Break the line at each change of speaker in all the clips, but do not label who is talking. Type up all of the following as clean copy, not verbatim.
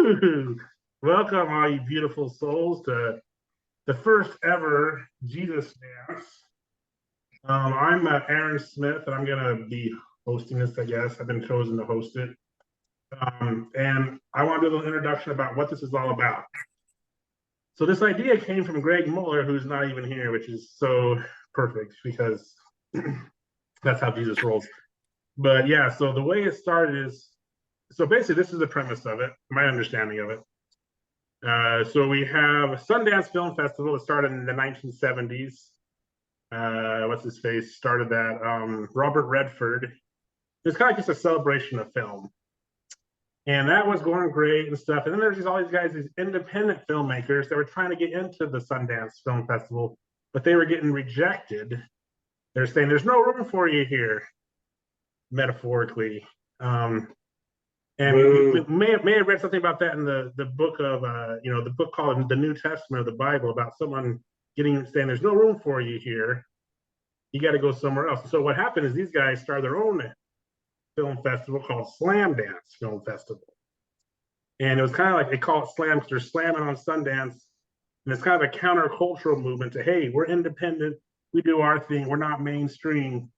Woo! Welcome, all you beautiful souls, to the first ever Jesus dance. I'm Aaron Smith, and I'm going to be hosting this, I guess. I've been chosen to host it. And I want to do a little introduction about what this is all about. So this idea came from Greg Muller, who's not even here, which is so perfect because that's how Jesus rolls. But yeah, so the way it started is, so basically this is the premise of it, my understanding of it. So we have a Sundance Film Festival that started in the 1970s. What's his face started that? Robert Redford. It's kind of just a celebration of film. And that was going great and stuff. And then there's all these guys, these independent filmmakers that were trying to get into the Sundance Film Festival, but they were getting rejected. They're saying, there's no room for you here, metaphorically. And we may have read something about that in the book of, the book called the New Testament of the Bible, about someone saying, there's no room for you here. You got to go somewhere else. So what happened is these guys started their own film festival called Slam Dance Film Festival. And it was kind of like, they call it slam because they're slamming on Sundance. And it's kind of a countercultural movement to, hey, we're independent. We do our thing. We're not mainstream.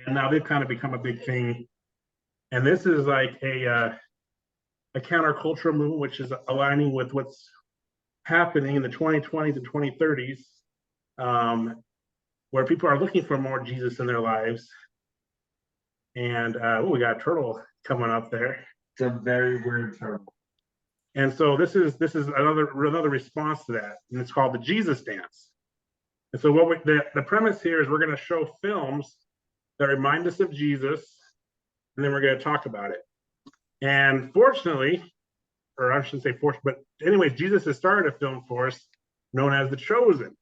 And now they've kind of become a big thing. And this is like a countercultural movement, which is aligning with what's happening in the 2020s and 2030s, where people are looking for more Jesus in their lives. And we got a turtle coming up there.
It's a very weird turtle.
And so this is another response to that, and it's called the Jesus Dance. And so the premise here is we're going to show films that remind us of Jesus, and then we're going to talk about it. And fortunately, or I shouldn't say fortunately, but anyways, Jesus has started a film for us known as The Chosen.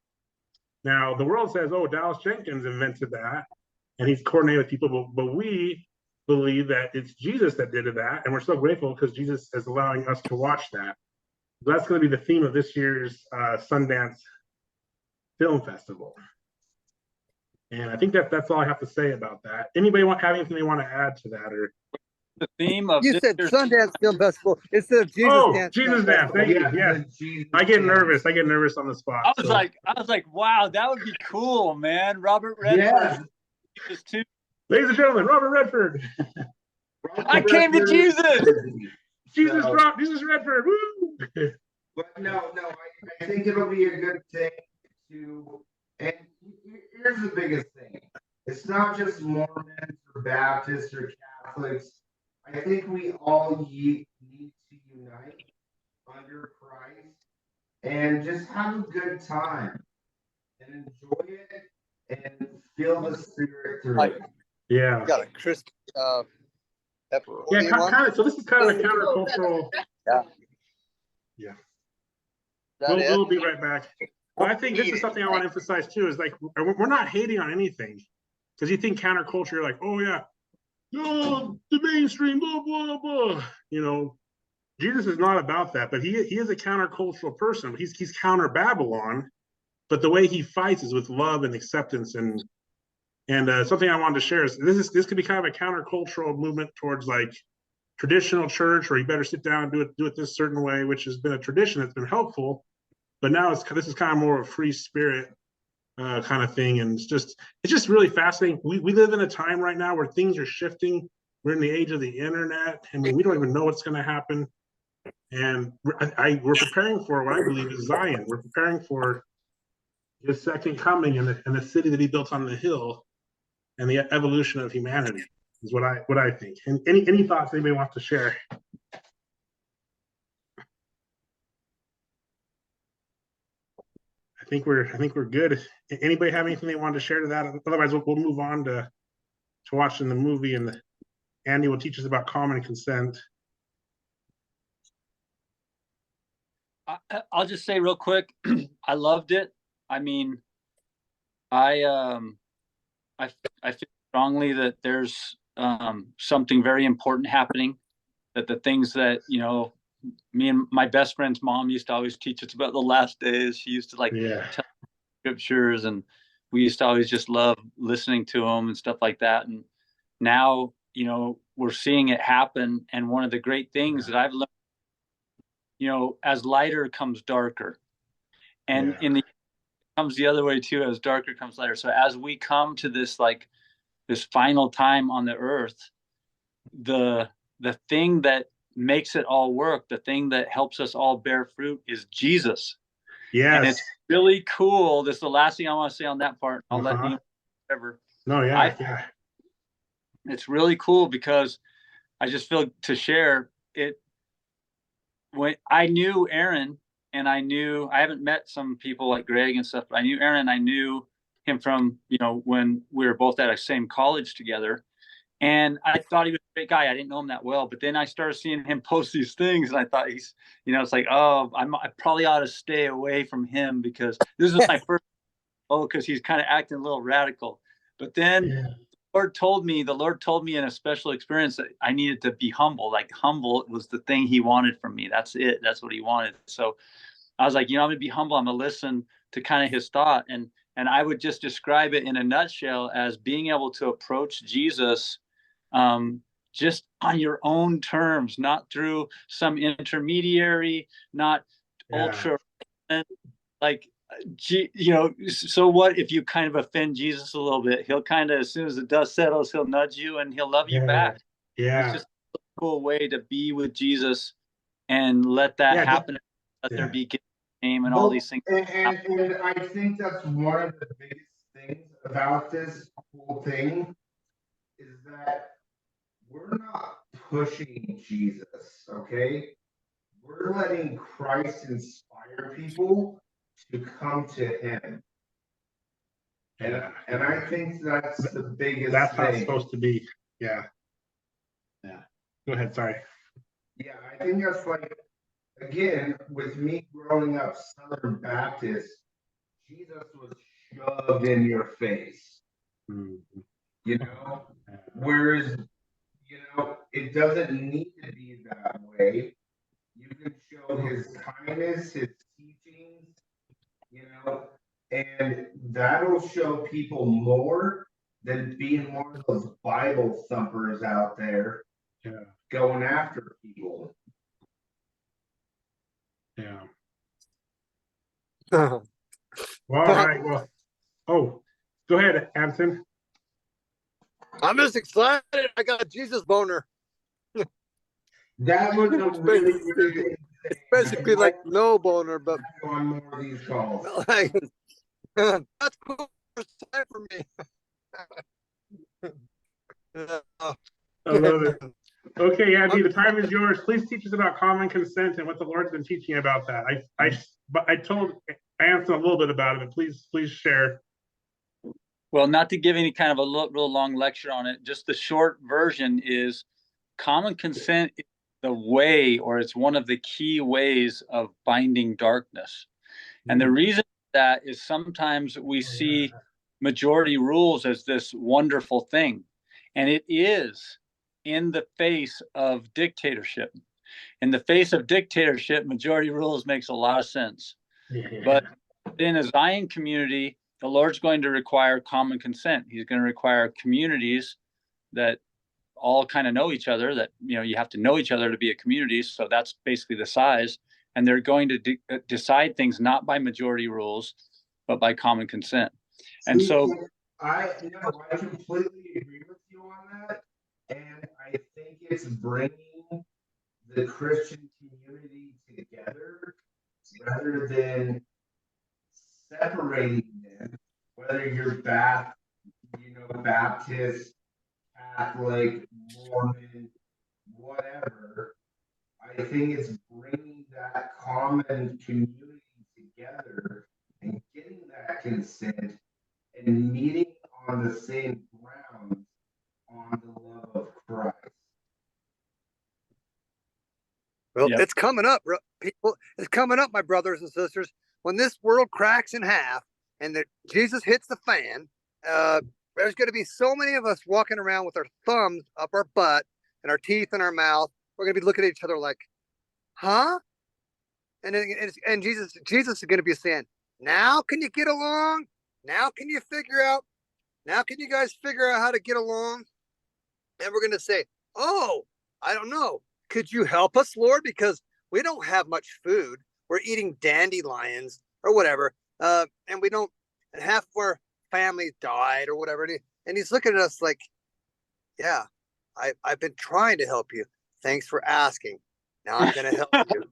Now, the world says, oh, Dallas Jenkins invented that, and he's coordinated with people, but we believe that it's Jesus that did that, and we're so grateful because Jesus is allowing us to watch that. So that's going to be the theme of this year's Sundance Film Festival. And I think that's all I have to say about that. Anybody have anything they want to add to that? Or
the theme of
you said Sundance Film Festival instead of Jesus Dance.
Jesus Dance. Thank you. Yeah, I get nervous. I get nervous on the spot.
I was like, wow, that would be cool, man. Robert Redford.
Yeah.
Ladies and gentlemen, Robert Redford.
I came to Jesus.
Jesus Redford. Woo!
But no, I think it'll be a good thing to. And here's the biggest thing: it's not just Mormons or Baptists or Catholics. I think we all need to unite under Christ and just have a good time and enjoy it and feel the Spirit through it.
Yeah.
You got a crisp.
Kind of. So this is kind of a countercultural. Yeah. We'll be right back. Well, I think this is something I want to emphasize too. Is like we're not hating on anything, because you think counterculture, you're like, oh yeah, no, the mainstream, blah blah blah. Jesus is not about that, but he is a countercultural person. He's counter Babylon, but the way he fights is with love and acceptance and something I wanted to share is this could be kind of a countercultural movement towards like traditional church, or you better sit down and do it this certain way, which has been a tradition that's been helpful. But now this is kind of more of a free spirit kind of thing, and it's just really fascinating. We live in a time right now where things are shifting. We're in the age of the internet. I mean, we don't even know what's going to happen, and we're preparing for what I believe is Zion. We're preparing for his second coming in the city that he built on the hill, and the evolution of humanity is what I think. And any thoughts anybody wants to share? I think we're good. Anybody have anything they wanted to share to that? Otherwise, we'll move on to watching the movie, and Andy will teach us about common consent.
I'll just say real quick, I loved it. I mean, I feel strongly that there's something very important happening. That the things that me and my best friend's mom used to always teach us about the last days. She used to tell scriptures, and we used to always just love listening to them and stuff like that. And now, we're seeing it happen. And one of the great things that I've learned as lighter comes darker, and in the comes the other way too, as darker comes lighter. So as we come to this this final time on the earth, the thing that makes it all work, the thing that helps us all bear fruit is Jesus.
Yes.
And it's really cool. This is the last thing I want to say on that part. I'll let you whatever.
No, yeah.
It's really cool because I just feel to share it. When I knew Aaron, and I haven't met some people like Greg and stuff, but I knew Aaron. I knew him from, when we were both at a same college together. And I thought he was a great guy. I didn't know him that well, but then I started seeing him post these things, and I thought he's, it's like, oh, I probably ought to stay away from him because this is my first, because he's kind of acting a little radical. But then the Lord told me in a special experience that I needed to be humble. Like humble was the thing he wanted from me. That's it. That's what he wanted. So I was like, I'm going to be humble. I'm going to listen to kind of his thought. And I would just describe it in a nutshell as being able to approach Jesus just on your own terms, not through some intermediary, not ultra, like, so what if you kind of offend Jesus a little bit? He'll kind of, as soon as the dust settles, he'll nudge you and he'll love you back.
Yeah.
It's just a cool way to be with Jesus and let that happen. Let there be game and all these things.
And I think that's one of the biggest things about this whole thing is that we're not pushing Jesus, okay? We're letting Christ inspire people to come to him. And I think that's the biggest
That's
thing.
how it's supposed to be. Yeah. Go ahead, sorry.
Yeah, I think that's like, again, with me growing up Southern Baptist, Jesus was shoved in your face. Whereas, it doesn't need to be that way. You can show his kindness, his teachings, and that'll show people more than being one of those Bible thumpers out there going after people.
Yeah. Well, all right. Well, go ahead, Anson.
I'm just excited. I got a Jesus boner.
That was a really
it's basically like no boner, but
on more of these calls.
Like, that's cool. First time for me.
I love it. Okay, Andy, the time is yours. Please teach us about common consent and what the Lord's been teaching about that. I told Anson a little bit about it, but please share.
Well, not to give any kind of a real long lecture on it, just the short version is common consent is the way, or it's one of the key ways of binding darkness. And the reason that is sometimes we see majority rules as this wonderful thing. And it is in the face of dictatorship. In the face of dictatorship, majority rules makes a lot of sense. But in a Zion community, the Lord's going to require common consent. He's going to require communities that all kind of know each other, that, you have to know each other to be a community. So that's basically the size. And they're going to decide things not by majority rules, but by common consent. And so
I completely agree with you on that. And I think it's bringing the Christian community together rather than separating them, whether you're Baptist, Catholic, Mormon, whatever. I think it's bringing that common community together and getting that consent and meeting on the same ground on the love of Christ.
Well, it's coming up, people. It's coming up, my brothers and sisters. When this world cracks in half and Jesus hits the fan, there's going to be so many of us walking around with our thumbs up our butt and our teeth in our mouth. We're going to be looking at each other like, huh? And Jesus is going to be saying, now can you get along? Now can you now can you guys figure out how to get along? And we're going to say, oh, I don't know. Could you help us, Lord? Because we don't have much food. We're eating dandelions or whatever. And we don't, and half of our family died or whatever. And he's looking at us like, yeah, I've been trying to help you. Thanks for asking. Now I'm going to help you.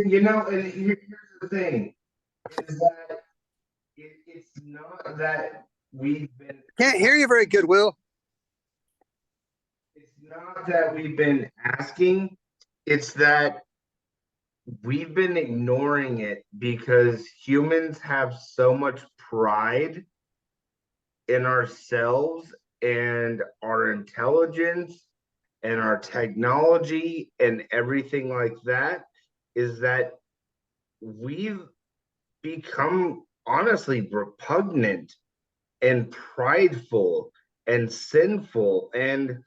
You know, and here's the thing, is that it's not that we've been.
Can't hear you very good, Will.
It's not that we've been asking, it's that we've been ignoring it because humans have so much pride in ourselves and our intelligence and our technology and everything like that, is that we've become honestly repugnant and prideful and sinful. And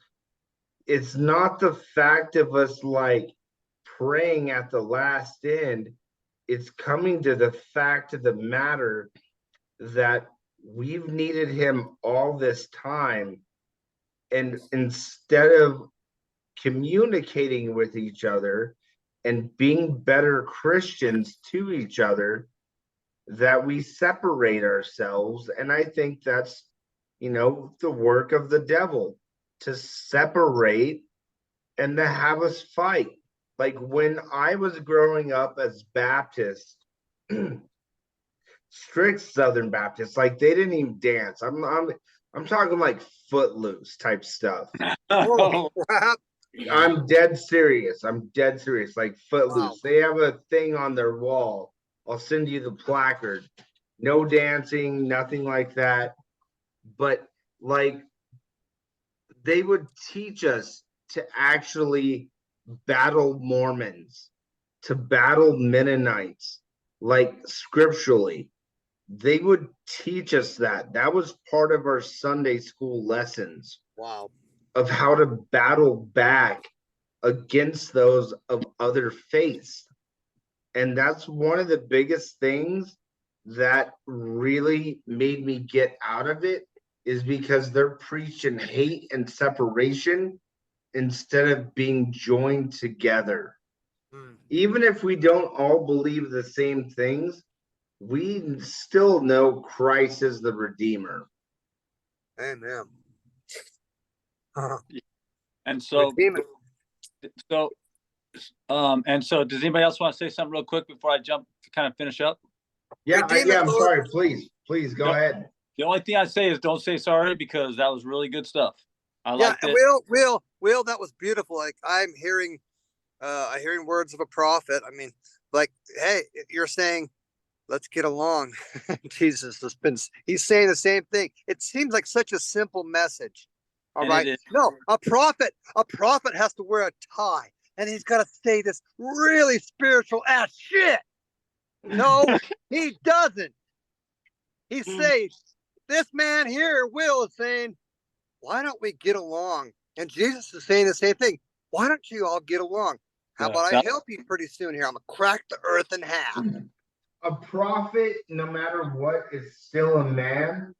it's not the fact of us like praying at the last end, it's coming to the fact of the matter that we've needed him all this time, and instead of communicating with each other and being better Christians to each other, that we separate ourselves. And I think that's, you know, the work of the devil, to separate and to have us fight. Like when I was growing up as Baptist, strict Southern Baptist, like they didn't even dance. I'm talking like Footloose type stuff.
Oh,
I'm dead serious. Like Footloose. Wow. They have a thing on their wall. I'll send you the placard. No dancing, nothing like that. But like they would teach us to actually battle Mormons, to battle Mennonites, like scripturally. They would teach us that. That was part of our Sunday school lessons.
Wow.
Of how to battle back against those of other faiths. And that's one of the biggest things that really made me get out of it, is because they're preaching hate and separation instead of being joined together. Even if we don't all believe the same things, we still know Christ is the Redeemer.
Amen.
And so, does anybody else want to say something real quick before I jump to kind of finish up?
Yeah, I'm sorry. Please go ahead.
The only thing I say is don't say sorry, because that was really good stuff. I liked it.
Will, that was beautiful. Like I'm hearing words of a prophet. I mean, like, hey, you're saying, let's get along. Jesus he's saying the same thing. It seems like such a simple message. All right. No, a prophet has to wear a tie, and he's got to say this really spiritual ass shit. No, he doesn't. He's saying, this man here, Will, is saying, why don't we get along? And Jesus is saying the same thing. Why don't you all get along? How about I help you pretty soon here? I'm going to crack the earth in half.
A prophet, no matter what, is still a man.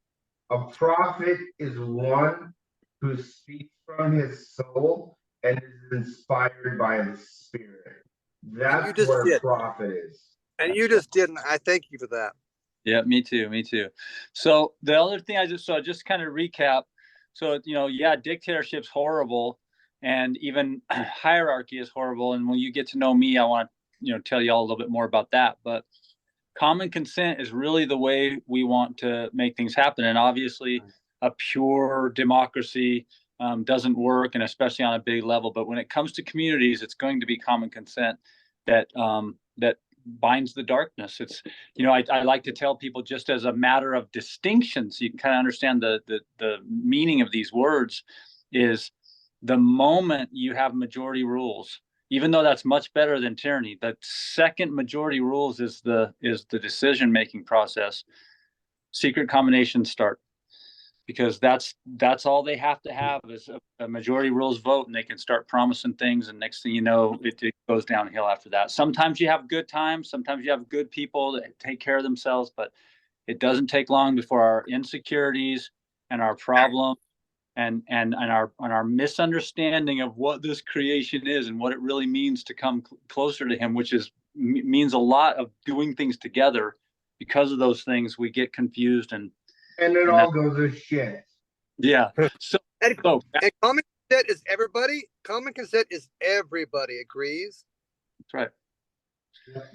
A prophet is one who speaks from his soul and is inspired by the Spirit. That's what a prophet is.
And you just didn't. I thank you for that.
Yeah, me too. So the other thing just kind of recap. So, dictatorship's horrible, and even hierarchy is horrible. And when you get to know me, I want to, tell you all a little bit more about that. But common consent is really the way we want to make things happen. And obviously a pure democracy doesn't work, and especially on a big level. But when it comes to communities, it's going to be common consent that binds the darkness. It's, I like to tell people, just as a matter of distinction, so you can kind of understand the meaning of these words, is the moment you have majority rules, even though that's much better than tyranny, the second majority rules is the decision making process. Secret combinations start, because that's all they have to have is a majority rules vote, and they can start promising things, and next thing you know, it goes downhill after that. Sometimes you have good times, sometimes you have good people that take care of themselves, but it doesn't take long before our insecurities and our problems and our misunderstanding of what this creation is and what it really means to come closer to him, which means a lot of doing things together. Because of those things, we get confused and
it all goes to shit.
Yeah.
And common consent is everybody. Common consent is everybody agrees.
That's right.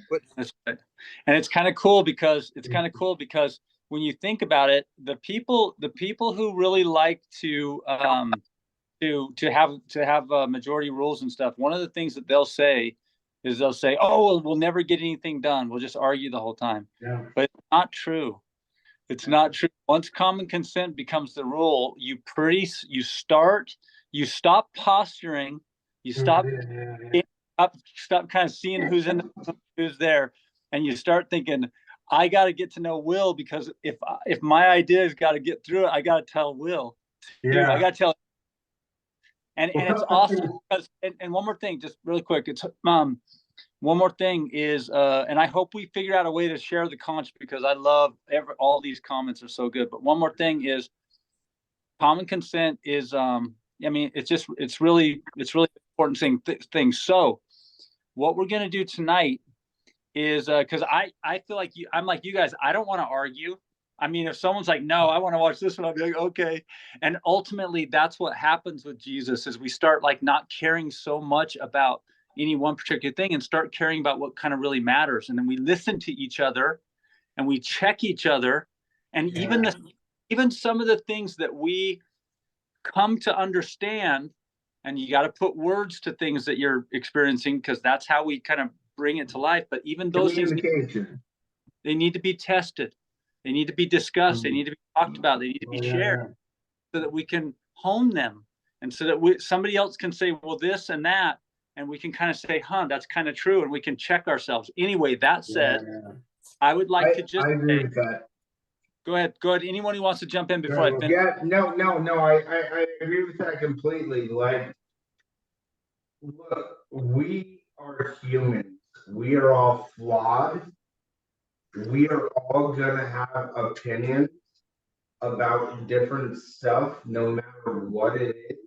But
that's right. And it's kind of cool because when you think about it, the people who really like to have majority rules and stuff, one of the things that they'll say, oh, well, we'll never get anything done. We'll just argue the whole time.
Yeah.
But it's not true. It's not true. Once common consent becomes the rule, you stop posturing, you stop kind of seeing who's in the, who's there, and you start thinking, I got to get to know Will, because if my idea's got to get through it, I got to tell Will.
Yeah.
I got to tell. And it's awesome because, and one more thing, just really quick, it's one more thing is, and I hope we figure out a way to share the comments, because I love all these comments are so good. But one more thing is, common consent is, I mean, it's really important thing. So what we're going to do tonight is, because I feel like I'm like you guys, I don't want to argue. I mean, if someone's like, no, I want to watch this one, I'll be like, okay. And ultimately, that's what happens with Jesus, is we start like not caring so much about any one particular thing and start caring about what kind of really matters. And then we listen to each other and we check each other. And even some of the things that we come to understand, and you got to put words to things that you're experiencing, because that's how we kind of bring it to life. But even those things, they need to be tested. They need to be discussed. They need to be talked about. They need to be shared so that we can hone them. And so that somebody else can say, well, this and that, and we can kind of say, that's kind of true. And we can check ourselves. Anyway, that said, I would like to just
agree with that.
Go ahead. Anyone who wants to jump in before I finish?
Yeah, no. I agree with that completely. Like, look, we are humans. We are all flawed. We are all gonna have opinions about different stuff, no matter what it is,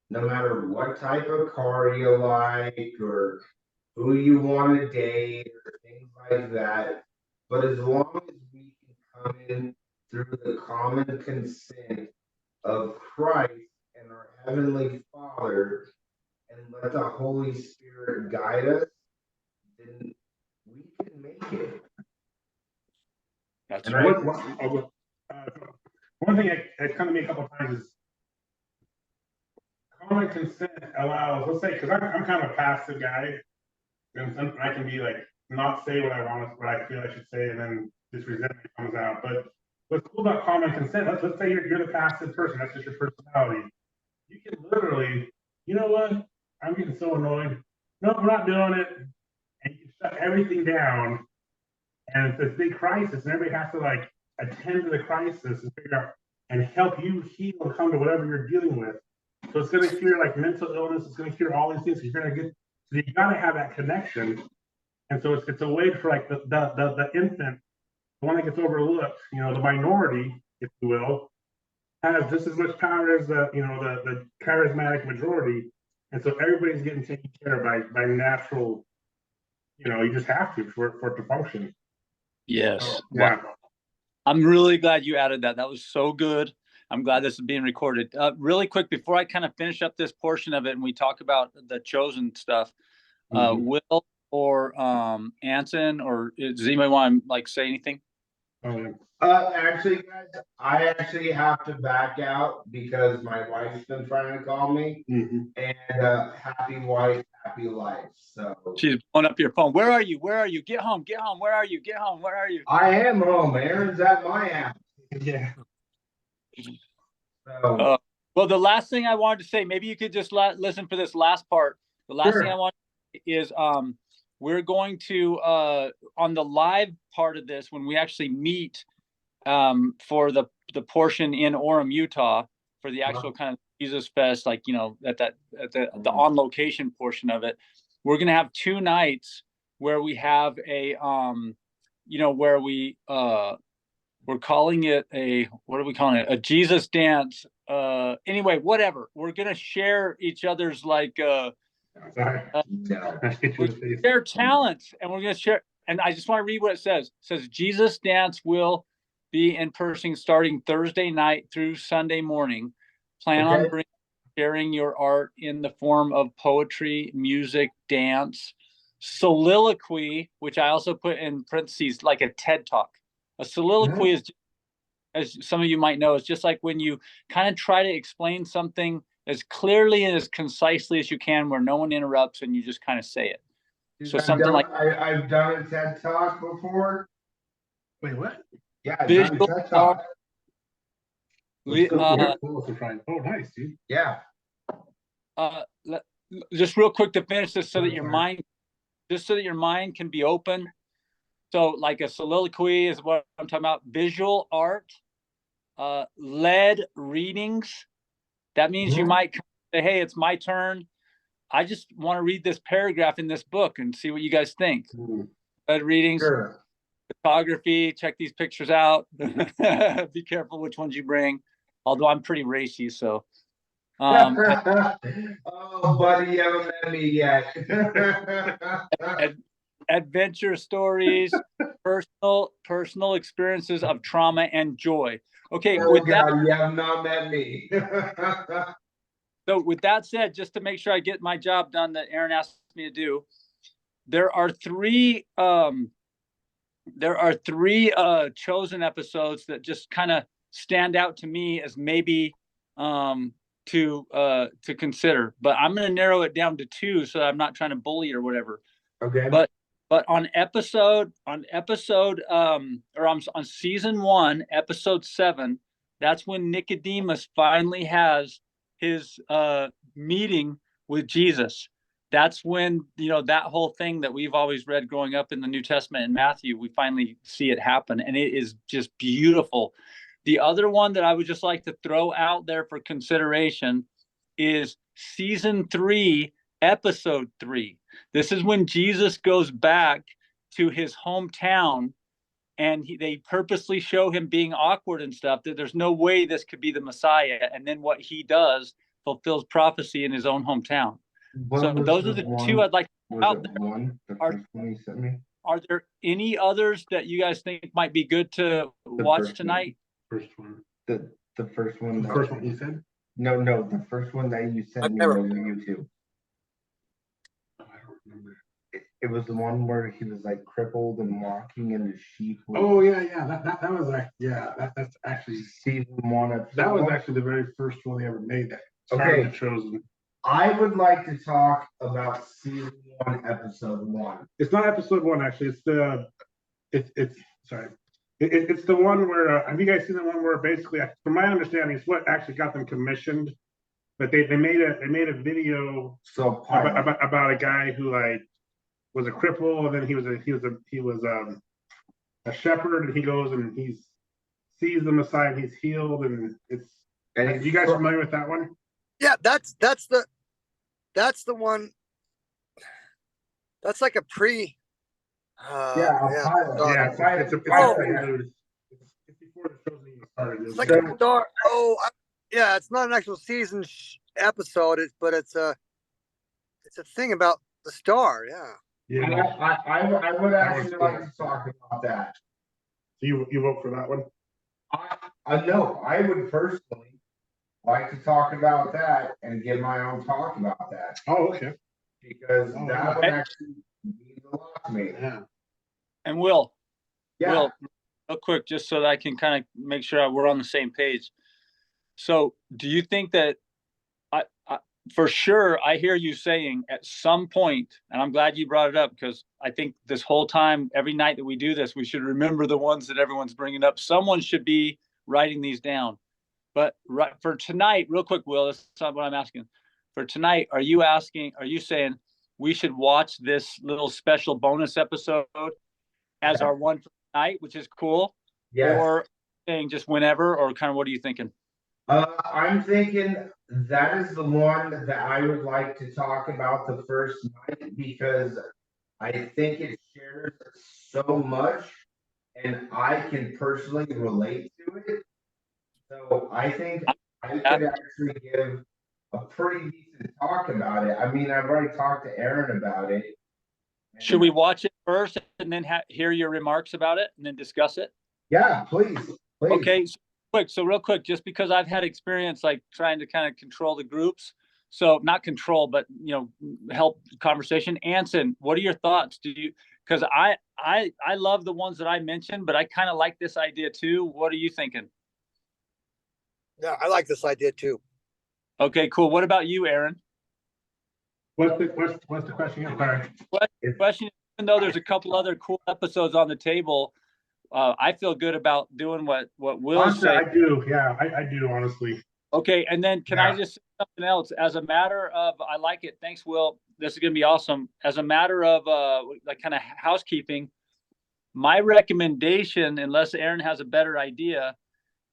no matter what type of car you like, or who you want to date, or things like that. But as long as we can come in through the common consent of Christ and our Heavenly Father, and let the Holy Spirit guide us, then we can make it.
That's right.
One thing that come to me a couple of times is common consent allows, let's say, because I'm kind of a passive guy, and I can be like, not say what I want, what I feel I should say, and then this resentment comes out. But what's cool about common consent, let's say you're the passive person, that's just your personality. You can literally, you know what, I'm getting so annoyed. No, we're not doing it. And you can shut everything down. And it's this big crisis, and everybody has to like attend to the crisis and figure out and help you heal and come to whatever you're dealing with. So it's going to cure like mental illness. It's going to cure all these things. You're going to get. So you got to have that connection. And so it's a way for like the infant, the one that gets overlooked, you know, the minority, if you will, has just as much power as the charismatic majority. And so everybody's getting taken care of by natural. You know, you just have to for it to function.
Yes.
Oh, yeah.
Wow. I'm really glad you added that. That was so good. I'm glad this is being recorded. Really quick, before I kind of finish up this portion of it and we talk about the chosen stuff, Will or Anson, or does anybody want to like say anything?
Actually, guys, I actually have to back out because my wife's been trying to call me. And happy wife, happy life. So
she's pulling up your phone. Where are you? Where are you? Get home. Get home. Where are you? Get home. Where are you?
I am home. Aaron's at my house.
Yeah.
So,
well, the last thing I wanted to say, maybe you could just listen for this last part. The last thing I want is we're going to on the live part of this, when we actually meet for the portion in Orem, Utah, for the actual kind of Jesus Fest, like, you know, at the on location portion of it, we're going to have 2 nights where we have a you know, where we're calling it what are we calling it? A Jesus dance anyway, whatever. We're gonna share each other's like share talents, and we're gonna share. And I just want to read what it says. It says Jesus Dance will be in person starting Thursday night through Sunday morning. Plan on sharing your art in the form of poetry, music, dance, soliloquy, which I also put in parentheses, like a TED talk. A soliloquy is, as some of you might know, is just like when you kind of try to explain something as clearly and as concisely as you can, where no one interrupts and you just kind of say it.
Dude,
So something like
I've done a TED talk before.
Wait, what?
Yeah, I've done a TED talk.
Oh, nice, dude.
Yeah.
Just real quick to finish this, so that your mind, just so that your mind can be open. So like a soliloquy is what I'm talking about. Visual art, led readings. That means you might say, hey, it's my turn. I just want to read this paragraph in this book and see what you guys think. Led readings, photography, check these pictures out. Be careful which ones you bring. Although I'm pretty racy, so.
Oh, buddy, you haven't met me yet.
Adventure stories, personal experiences of trauma and joy. Okay,
with that, you have not met me.
So with that said, just to make sure I get my job done that Aaron asked me to do, there are three chosen episodes that just kind of stand out to me as maybe to consider. But I'm going to narrow it down to two, so I'm not trying to bully or whatever.
Okay.
But on season 1, episode 7, that's when Nicodemus finally has his meeting with Jesus. That's when, that whole thing that we've always read growing up in the New Testament in Matthew, we finally see it happen, and it is just beautiful. The other one that I would just like to throw out there for consideration is season 3, episode 3. This is when Jesus goes back to his hometown, and they purposely show him being awkward and stuff, that there's no way this could be the Messiah. And then what he does fulfills prophecy in his own hometown. So those are the two I'd like to put out there. Are there any others that you guys think might be good to watch tonight?
First one.
The first one.
The first one you said?
No, the first one that you sent me over YouTube.
I don't remember.
It was the one where he was like crippled and walking, and the sheep.
Oh yeah. That was like that's actually
season 1.
That was actually the very first one they ever made. That
okay.
Chosen.
I would like to talk about season 1, episode 1.
It's not episode 1 actually. It's the one where have you guys seen the one where basically, from my understanding, it's what actually got them commissioned. But they made a video about a guy who like was a cripple, and then he was a shepherd, and he goes and he sees the Messiah, and he's healed, and it's. Are you guys familiar with that one?
Yeah, that's the one. That's like a pre.
It's before the Chosen even started.
It's like a star. It's not an actual season episode. It's a thing about the star.
Yeah. I would actually like to talk about that.
So you vote for that one?
No, I would personally like to talk about that and give my own talk about that.
Oh, okay.
Because that one actually means a lot to me.
Yeah. And Will, real quick, just so that I can kind of make sure we're on the same page. So do you think that for sure, I hear you saying at some point, and I'm glad you brought it up, because I think this whole time, every night that we do this, we should remember the ones that everyone's bringing up. Someone should be writing these down. But for tonight, real quick, Will, that's not what I'm asking. For tonight, are you saying we should watch this little special bonus episode as our one for tonight, which is cool?
Yes.
Or saying just whenever, or kind of what are you thinking?
I'm thinking that is the one that I would like to talk about the first night, because I think it shares so much and I can personally relate to it. So I think I could actually give a pretty decent talk about it. I mean, I've already talked to Aaron about it.
Should we watch it first and then hear your remarks about it and then discuss it?
Yeah, please.
Okay, so real quick, just because I've had experience like trying to kind of control the groups, so not control, but help conversation. Anson, what are your thoughts? Because I love the ones that I mentioned, but I kind of like this idea too. What are you thinking?
Yeah, I like this idea too.
Okay, cool. What about you, Aaron?
What's the question?
Question, even though there's a couple other cool episodes on the table, I feel good about doing what Will said.
I do. Yeah, I do, honestly.
Okay, and then can I just say something else? As a matter of, I like it. Thanks, Will. This is going to be awesome. As a matter of like kind of housekeeping, my recommendation, unless Aaron has a better idea,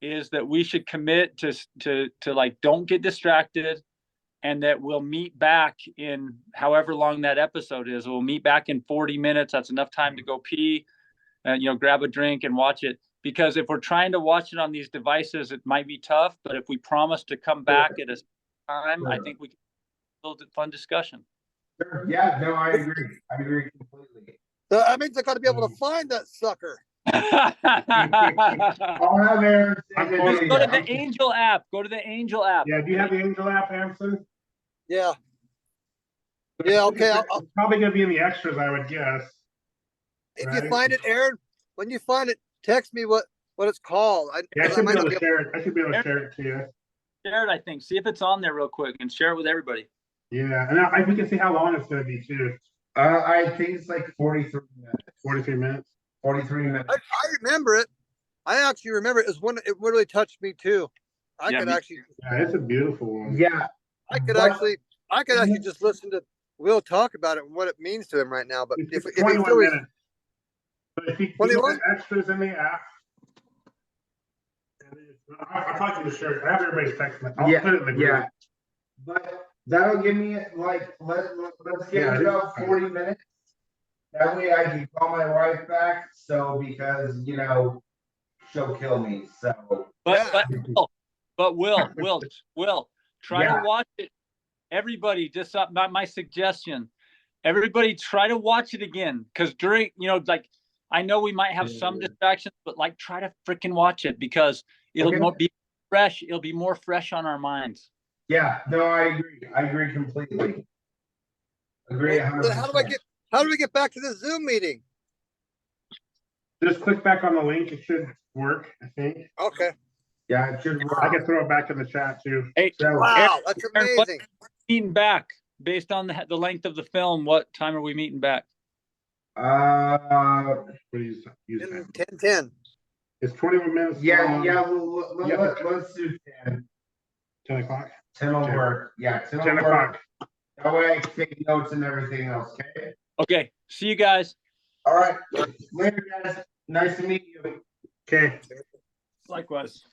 is that we should commit to like don't get distracted, and that we'll meet back in however long that episode is. We'll meet back in 40 minutes. That's enough time to go pee, grab a drink and watch it. Because if we're trying to watch it on these devices, it might be tough. But if we promise to come back at a time, I think we can build a fun discussion.
Sure. Yeah, no, I agree. I agree completely.
That means I got to be able to find that sucker.
I'll have Aaron.
Just go to the Angel app. Go to the Angel app.
Yeah, do you have the Angel app, Anson?
Yeah. Yeah, okay.
It's probably going to be in the extras, I would guess.
If you find it, Aaron, when you find it, text me what it's called.
I should be able to share it. I should be able to share it to you.
Share it, I think. See if it's on there real quick and share it with everybody.
Yeah, and we can see how long it's going to be too.
I think it's like 43 minutes.
43 minutes.
43 minutes.
I remember it. I actually remember it. It was one. It really touched me too.
Yeah, it's a beautiful one.
Yeah,
I could actually just listen to Will talk about it and what it means to him right now. But if
21 minutes. But if you
21
extras in the app, I'll talk to you share. I have everybody's text. I'll put it in the group.
Yeah, but that'll give me like let's get about 40 minutes. That way I can call my wife back. So because she'll kill me. So
but Will try to watch it. Everybody, just my suggestion. Everybody try to watch it again, because during like I know we might have some distractions, but like try to freaking watch it, because it'll be fresh. It'll be more fresh on our minds.
Yeah, no, I agree. I agree completely. Agree. 100%.
How do we get back to the Zoom meeting?
Just click back on the link. It should work, I think.
Okay.
Yeah, it should work.
I can throw it back in the chat too.
Hey,
wow, that's amazing.
Meeting back based on the length of the film. What time are we meeting back?
10:10.
It's 21 minutes.
Yeah. Let's do 10.
10 o'clock.
10 will work. Yeah, 10
o'clock.
That way I can take notes and everything else. Okay.
Okay. See you guys.
All right. Later, guys. Nice to meet you.
Okay.
Likewise.